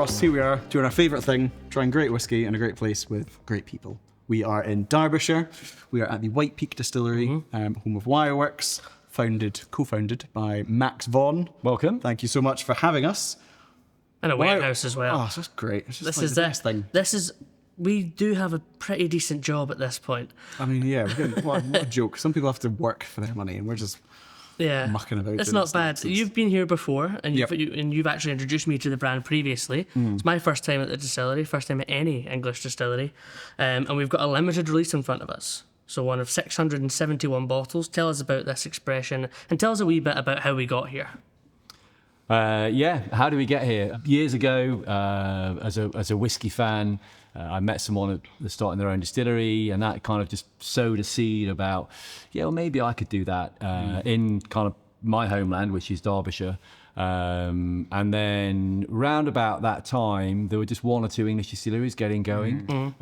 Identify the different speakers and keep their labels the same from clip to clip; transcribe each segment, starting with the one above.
Speaker 1: Ross. Here we are doing our favourite thing, trying great whiskey in a great place with great people. We are in Derbyshire. We are at the White Peak Distillery, home of Wire Works, co-founded by Max Vaughan.
Speaker 2: Welcome.
Speaker 1: Thank you so much for having us.
Speaker 3: And a warehouse as well.
Speaker 1: Oh, that's great. It's just the best thing.
Speaker 3: We do have a pretty decent job at this point.
Speaker 1: I mean, yeah, what a joke. Some people have to work for their money and we're just mucking about.
Speaker 3: It's not bad. You've been here before and you've actually introduced me to the brand previously. It's my first time at the distillery, first time at any English distillery. And we've got a limited release in front of us. So one of 671 bottles. Tell us about this expression and tell us a wee bit about how we got here.
Speaker 2: How did we get here? Years ago, as a whiskey fan, I met someone that's starting their own distillery, and that kind of just sowed a seed about, maybe I could do that in kind of my homeland, which is Derbyshire. And then round about that time, there were just one or two English distilleries getting going.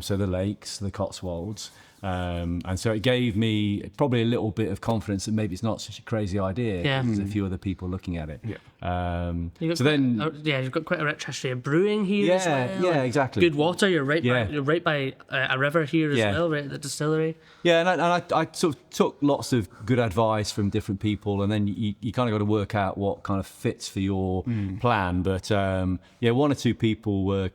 Speaker 2: So the Lakes, the Cotswolds. And so it gave me probably a little bit of confidence that maybe it's not such a crazy idea. There's a few other people looking at it.
Speaker 3: You've got quite a rich history of brewing here as well.
Speaker 2: Yeah, exactly.
Speaker 3: Good water. You're right by a river here as well, right at the distillery.
Speaker 2: Yeah, and I sort of took lots of good advice from different people, and then you kind of got to work out what kind of fits for your plan. But one or two people were,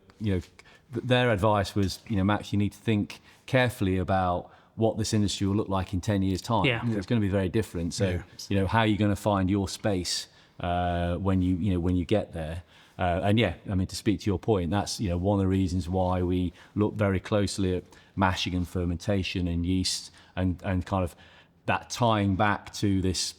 Speaker 2: their advice was, Max, you need to think carefully about what this industry will look like in 10 years' time. It's going to be very different. So, how are you going to find your space when you get there? To speak to your point, that's one of the reasons why we look very closely at mashing and fermentation and yeast and kind of that tying back to this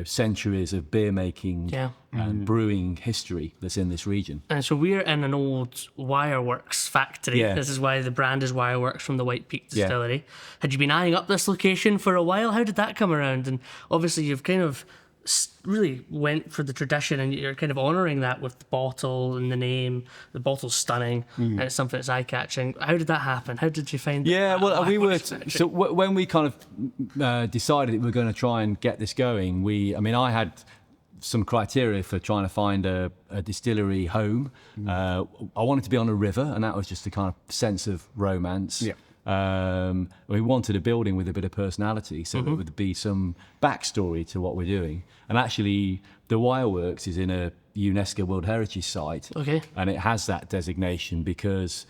Speaker 2: centuries of beer making and brewing history that's in this region.
Speaker 3: And so we're in an old Wire Works factory. This is why the brand is Wire Works from the White Peak Distillery. Had you been eyeing up this location for a while? How did that come around? And obviously you've kind of really went for the tradition and you're kind of honouring that with the bottle and the name. The bottle's stunning and it's something that's eye-catching. How did that happen? How did you find
Speaker 2: when we kind of decided that we were going to try and get this going, I had some criteria for trying to find a distillery home. I wanted to be on a river, and that was just a kind of sense of romance. We wanted a building with a bit of personality, so there would be some backstory to what we're doing. And actually, the Wire Works is in a UNESCO World Heritage Site, and it has that designation because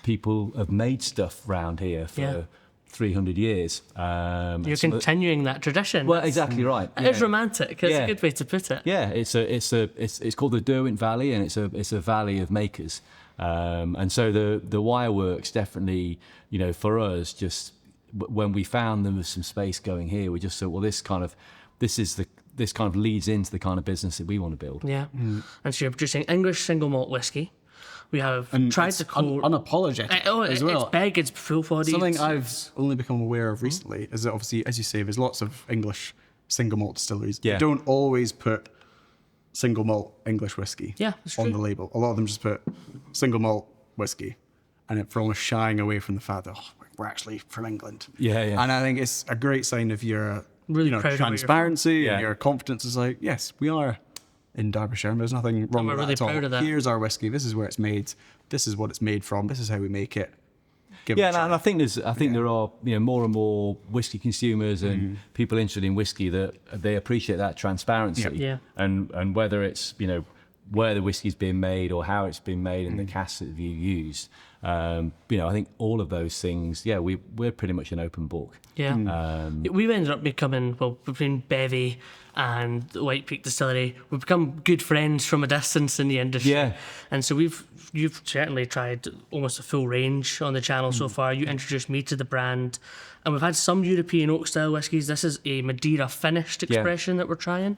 Speaker 2: people have made stuff around here for 300 years.
Speaker 3: You're continuing that tradition.
Speaker 2: Well, exactly right.
Speaker 3: It's romantic. It's a good way to put it.
Speaker 2: Yeah, it's called the Derwent Valley, and it's a valley of makers. And so the Wire Works definitely, for us, just when we found there was some space going here, we just thought, well, this kind of leads into the kind of business that we want to build.
Speaker 3: And so you're producing English single malt whiskey. We have tried to
Speaker 1: unapologetic as well.
Speaker 3: It's big, it's full bodied.
Speaker 1: Something I've only become aware of recently is that obviously, as you say, there's lots of English single malt distilleries. They don't always put single malt English whiskey on the label. A lot of them just put single malt whiskey, and for almost shying away from the fact that we're actually from England. And I think it's a great sign of your transparency and your confidence. Is like, yes, we are in Derbyshire, and there's nothing wrong with that at all. Here's our whiskey. This is where it's made. This is what it's made from. This is how we make it.
Speaker 2: And I think there are more and more whiskey consumers and people interested in whiskey that they appreciate that transparency. And whether it's where the whiskey's been made or how it's been made and the casks that you used. I think all of those things. We're pretty much an open book.
Speaker 3: We've ended up becoming between Bevvy and the White Peak Distillery, we've become good friends from a distance in the industry. And so you've certainly tried almost a full range on the channel so far. You introduced me to the brand, and we've had some European oak style whiskies. This is a Madeira finished expression that we're trying,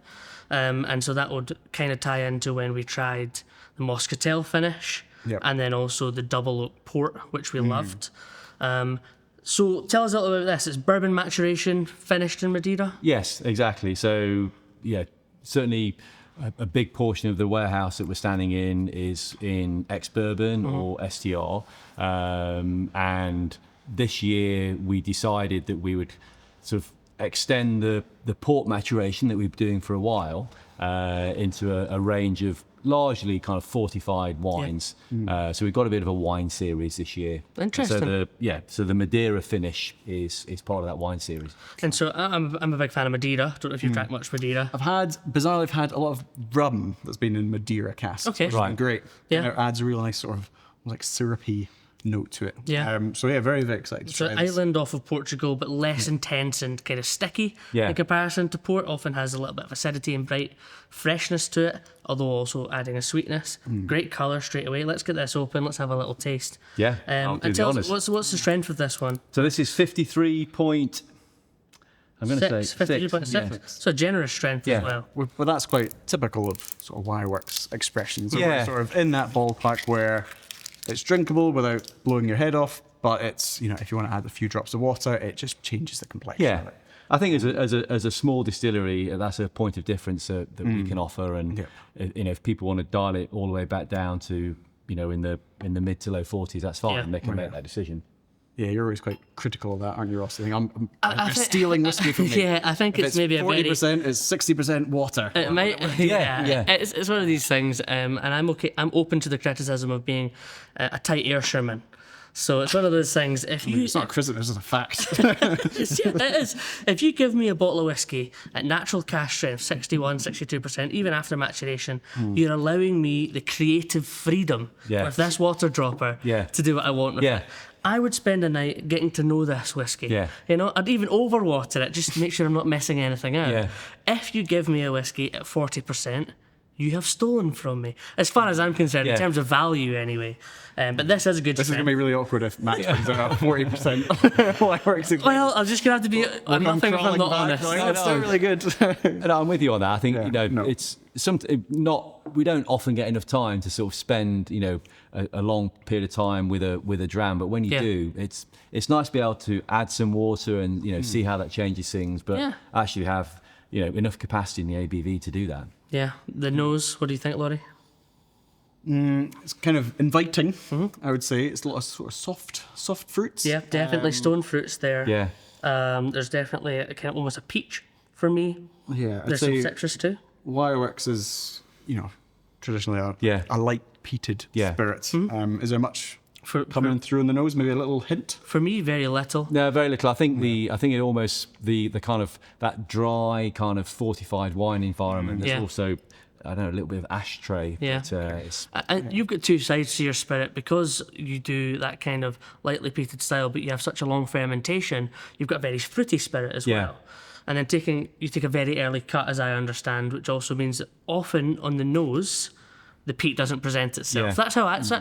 Speaker 3: and so that would kind of tie into when we tried the Moscatel finish, and then also the double oak port, which we loved. So tell us a little about this. It's bourbon maturation finished in Madeira?
Speaker 2: Yes, exactly. So, certainly a big portion of the warehouse that we're standing in is in ex-bourbon or STR. And this year we decided that we would sort of extend the port maturation that we've been doing for a while into a range of largely kind of fortified wines. So we've got a bit of a wine series this year.
Speaker 3: Interesting.
Speaker 2: So the Madeira Finish is part of that wine series.
Speaker 3: And so I'm a big fan of Madeira. Don't know if you've drank much Madeira.
Speaker 1: Bizarrely, I've had a lot of rum that's been in Madeira casks.
Speaker 3: Okay.
Speaker 1: Which has been great.
Speaker 3: Yeah.
Speaker 1: And it adds a real nice sort of like syrupy note to it.
Speaker 3: Yeah.
Speaker 1: So yeah, very, very excited to
Speaker 3: So
Speaker 1: try this.
Speaker 3: island off of Portugal, but less intense and kind of sticky in comparison to port. Often has a little bit of acidity and bright freshness to it, although also adding a sweetness. Great colour straight away. Let's get this open. Let's have a little taste.
Speaker 2: Yeah, I'll do
Speaker 3: and
Speaker 2: the
Speaker 3: tell
Speaker 2: honours.
Speaker 3: us what's the strength of this one?
Speaker 2: So this is 53 point. I'm going to say
Speaker 3: 53.6.
Speaker 2: Yeah.
Speaker 3: So a generous strength as well.
Speaker 1: Well, that's quite typical of sort of Wire Works expressions.
Speaker 2: Yeah.
Speaker 1: We're sort of in that ballpark where it's drinkable without blowing your head off, but it's, if you want to add a few drops of water, it just changes the complexion of
Speaker 2: Yeah,
Speaker 1: it.
Speaker 2: I think as a small distillery, that's a point of difference that we can offer, and if people want to dial it all the way back down to in the mid to low 40s, that's fine.
Speaker 3: Yeah.
Speaker 2: They can make that decision.
Speaker 1: Yeah, you're always quite critical of that, aren't you, Ross? I think you're stealing whiskey from me.
Speaker 3: Yeah, I think it's maybe
Speaker 1: 40%, it's 60% water.
Speaker 3: It might, It's one of these things, and I'm okay. I'm open to the criticism of being a tight Ayrshirman. So it's one of those things.
Speaker 1: It's not a criticism, it's just a fact.
Speaker 3: It is. If you give me a bottle of whiskey at natural cask strength, 61, 62%, even after maturation, you're allowing me the creative freedom with this water dropper to do what I want with it. I would spend a night getting to know this whiskey.
Speaker 2: Yeah.
Speaker 3: I'd even overwater it just to make sure I'm not missing anything out.
Speaker 2: Yeah.
Speaker 3: If you give me a whiskey at 40%, you have stolen from me, as far as I'm concerned, in terms of value anyway. But this is a good
Speaker 1: This is
Speaker 3: strength.
Speaker 1: going to be really awkward if Max brings it up 40%. Wire Works
Speaker 3: Well, I'm just going to have to be... I'm nothing if I'm not honest.
Speaker 1: That's still really good.
Speaker 2: No, I'm with you on that. I think it's something we don't often get enough time to sort of spend a long period of time with a dram, but when you do, it's nice to be able to add some water and see how that changes things, but actually have enough capacity in the ABV to do that.
Speaker 3: Yeah, the nose. What do you think, Laurie?
Speaker 1: It's kind of inviting, I would say. It's a lot of sort of soft fruits.
Speaker 3: Yeah, definitely stone fruits there.
Speaker 2: Yeah.
Speaker 3: There's definitely a kind of almost a peach for me.
Speaker 1: Yeah, I'd
Speaker 3: There's
Speaker 1: say
Speaker 3: some citrus too.
Speaker 1: Wire Works is, traditionally a light peated spirit. Is there much coming through in the nose? Maybe a little hint?
Speaker 3: For me, very little.
Speaker 2: No, very little. I think it almost the kind of that dry kind of fortified wine environment. There's also a little bit of ashtray.
Speaker 3: Yeah.
Speaker 2: But,
Speaker 3: and you've got two sides to your spirit because you do that kind of lightly peated style, but you have such a long fermentation. You've got a very fruity spirit as well. And then you take a very early cut, as I understand, which also means that often on the nose, the peat doesn't present itself.
Speaker 2: Yeah.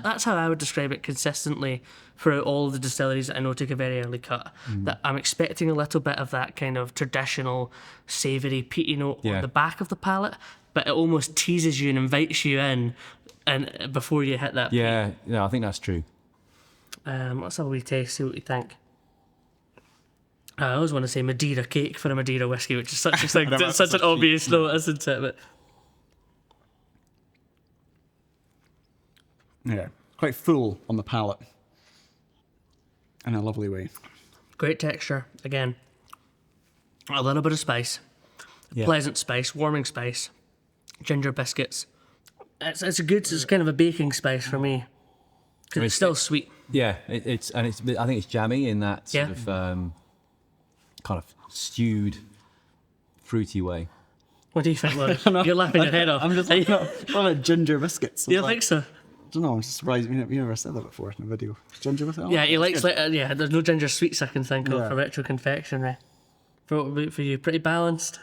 Speaker 3: That's how I would describe it consistently throughout all of the distilleries that I know take a very early cut. That I'm expecting a little bit of that kind of traditional savoury peaty note on the back of the palate, but it almost teases you and invites you in, and before you hit that peat.
Speaker 2: Yeah, I think that's true.
Speaker 3: Let's have a wee taste, see what you think. I always want to say Madeira cake for a Madeira whiskey, which is such a thing. It's such an obvious note, isn't it? But
Speaker 1: yeah, quite full on the palate in a lovely way.
Speaker 3: Great texture again. A little bit of spice, pleasant spice, warming spice, ginger biscuits. It's kind of a baking spice for me because it's still sweet.
Speaker 2: Yeah, I think it's jammy in that sort of kind of stewed, fruity way.
Speaker 3: What do you think, Laurie? You're laughing your head off.
Speaker 1: I'm just on ginger biscuits.
Speaker 3: You think so?
Speaker 1: I don't know, I'm just surprised you never said that before in a video. Ginger biscuits?
Speaker 3: Yeah, he likes there's no ginger sweets I can think of for retro confectionery. For you, pretty balanced.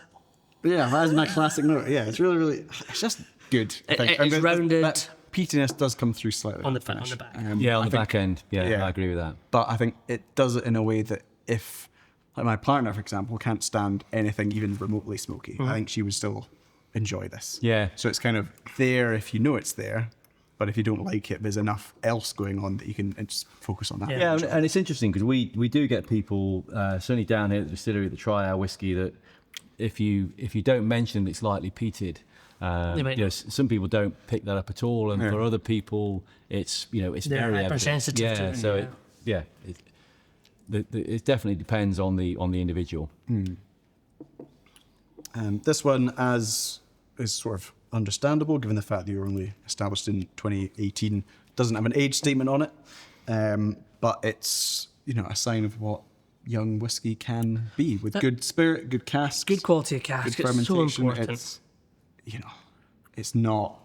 Speaker 1: But yeah, that is my classic note. Yeah, it's really, it's just good. I think.
Speaker 3: It's rounded.
Speaker 1: That peatiness does come through slightly.
Speaker 3: On the back.
Speaker 2: On the back end. Yeah, I agree with that.
Speaker 1: But I think it does it in a way that if, like my partner, for example, can't stand anything even remotely smoky, I think she would still enjoy this.
Speaker 2: Yeah.
Speaker 1: So it's kind of there if you know it's there, but if you don't like it, there's enough else going on that you can just focus on that.
Speaker 2: Yeah, and it's interesting because we do get people, certainly down here at the distillery, that try our whiskey that if you don't mention it's lightly peated, some people don't pick that up at all, and for other people, it's it's
Speaker 3: They're
Speaker 2: very
Speaker 3: hypersensitive to it.
Speaker 2: So it definitely depends on the individual.
Speaker 1: This one is sort of understandable given the fact that you were only established in 2018. Doesn't have an age statement on it, but it's, you know, a sign of what young whiskey can be with good spirit, good casks,
Speaker 3: good quality of cask.
Speaker 1: good
Speaker 3: It's so
Speaker 1: fermentation.
Speaker 3: important.
Speaker 1: It's, you know, it's not,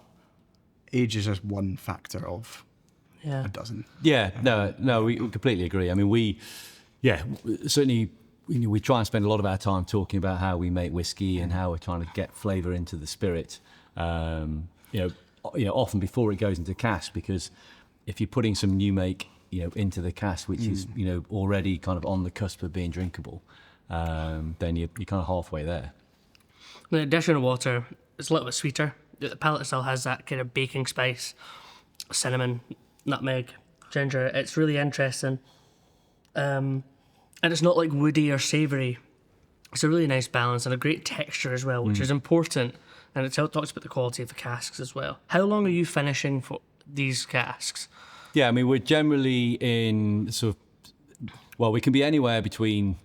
Speaker 1: age is just one factor of a dozen.
Speaker 2: Yeah, no, we completely agree. I mean, certainly, you know, we try and spend a lot of our time talking about how we make whiskey and how we're trying to get flavour into the spirit. You know, often before it goes into cask, because if you're putting some new make, you know, into the cask, which is, you know, already kind of on the cusp of being drinkable, then you're kind of halfway there.
Speaker 3: The addition of water, it's a little bit sweeter. The palate still has that kind of baking spice, cinnamon, nutmeg, ginger. It's really interesting. And it's not like woody or savoury. It's a really nice balance and a great texture as well, which is important. And it talks about the quality of the casks as well. How long are you finishing for these casks?
Speaker 2: Yeah, I mean, we're generally in we can be anywhere between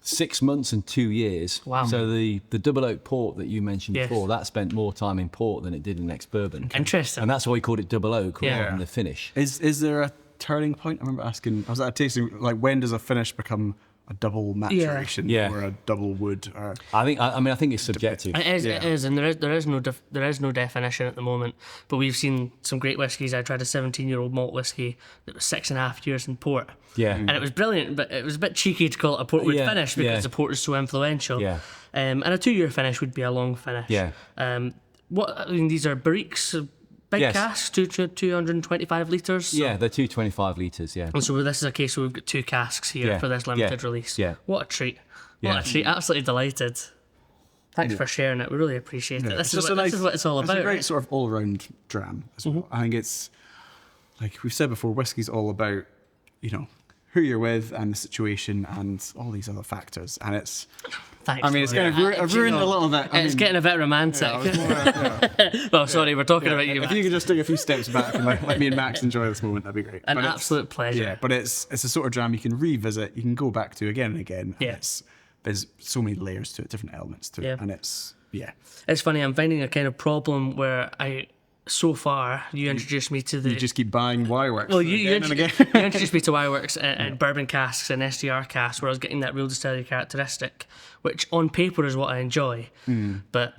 Speaker 2: 6 months and 2 years.
Speaker 3: Wow.
Speaker 2: So the double oak port that you mentioned before, that spent more time in port than it did in ex-bourbon.
Speaker 3: Interesting.
Speaker 2: And that's why we called it double oak rather than the finish.
Speaker 1: Is there a turning point? I remember asking, I was at a tasting, like, when does a finish become a double maturation or a double wood?
Speaker 2: I think it's subjective.
Speaker 3: It is, and there is no definition at the moment. But we've seen some great whiskies. I tried a 17-year-old malt whiskey that was 6.5 years in port.
Speaker 2: Yeah,
Speaker 3: and it was brilliant, but it was a bit cheeky to call it a portwood finish because the port is so influential.
Speaker 2: Yeah,
Speaker 3: and a 2-year finish would be a long finish.
Speaker 2: Yeah.
Speaker 3: These are barriques. Big casks, 225 litres. So.
Speaker 2: Yeah, they're 225 litres, yeah.
Speaker 3: And so this is a case where we've got 2 casks here for this limited release.
Speaker 2: Yeah.
Speaker 3: What a treat. What a treat. Absolutely delighted. Thanks for sharing it. We really appreciate it. This is what it's all about.
Speaker 1: It's a great sort of all-round dram as well. I think it's, like we've said before, whiskey's all about, you know, who you're with and the situation and all these other factors. And it's...
Speaker 3: Thanks.
Speaker 1: I mean, it's kind of ruined a little bit.
Speaker 3: It's getting a bit romantic. Well, sorry, we're talking about you.
Speaker 1: If you could just take a few steps back and let me and Max enjoy this moment, that'd be great.
Speaker 3: An absolute pleasure.
Speaker 1: Yeah, but it's a sort of dram you can revisit, you can go back to again and again.
Speaker 3: Yeah.
Speaker 1: There's so many layers to it, different elements to it, and it's
Speaker 3: funny. I'm finding a kind of problem where so far, you introduced me to the...
Speaker 1: You just keep buying Wire Works
Speaker 3: you introduced me to Wire Works and bourbon casks and SDR casks, where I was getting that real distillery characteristic, which on paper is what I enjoy. But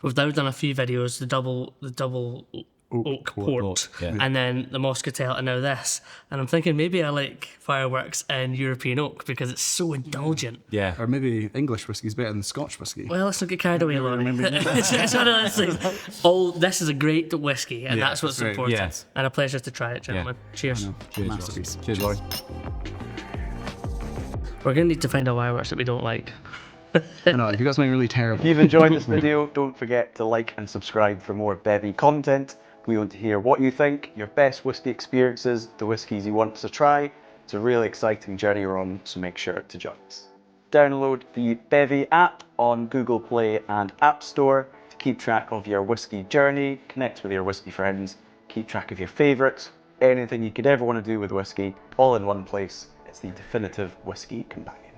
Speaker 3: we've now done a few videos, the double oak port, and then the Moscatel, and now this. And I'm thinking maybe I like Fireworks and European oak because it's so indulgent.
Speaker 2: Yeah.
Speaker 1: Or maybe English whiskey is better than Scotch whiskey.
Speaker 3: Well, let's not get carried away, Laurie. It's one of those things. This is a great whiskey, and that's what's important.
Speaker 2: Yes.
Speaker 3: And a pleasure to try it, gentlemen. Cheers.
Speaker 1: Masterpiece.
Speaker 2: Cheers, Laurie.
Speaker 3: We're going to need to find a Wireworks that we don't like.
Speaker 1: I know, if you got something really terrible.
Speaker 4: If you've enjoyed this video, don't forget to like and subscribe for more Bevvy content. We want to hear what you think, your best whiskey experiences, the whiskies you want us to try. It's a really exciting journey we're on, so make sure to join us. Download the Bevvy app on Google Play and App Store to keep track of your whiskey journey, connect with your whiskey friends, keep track of your favourites, anything you could ever want to do with whiskey, all in one place. It's the definitive whiskey companion.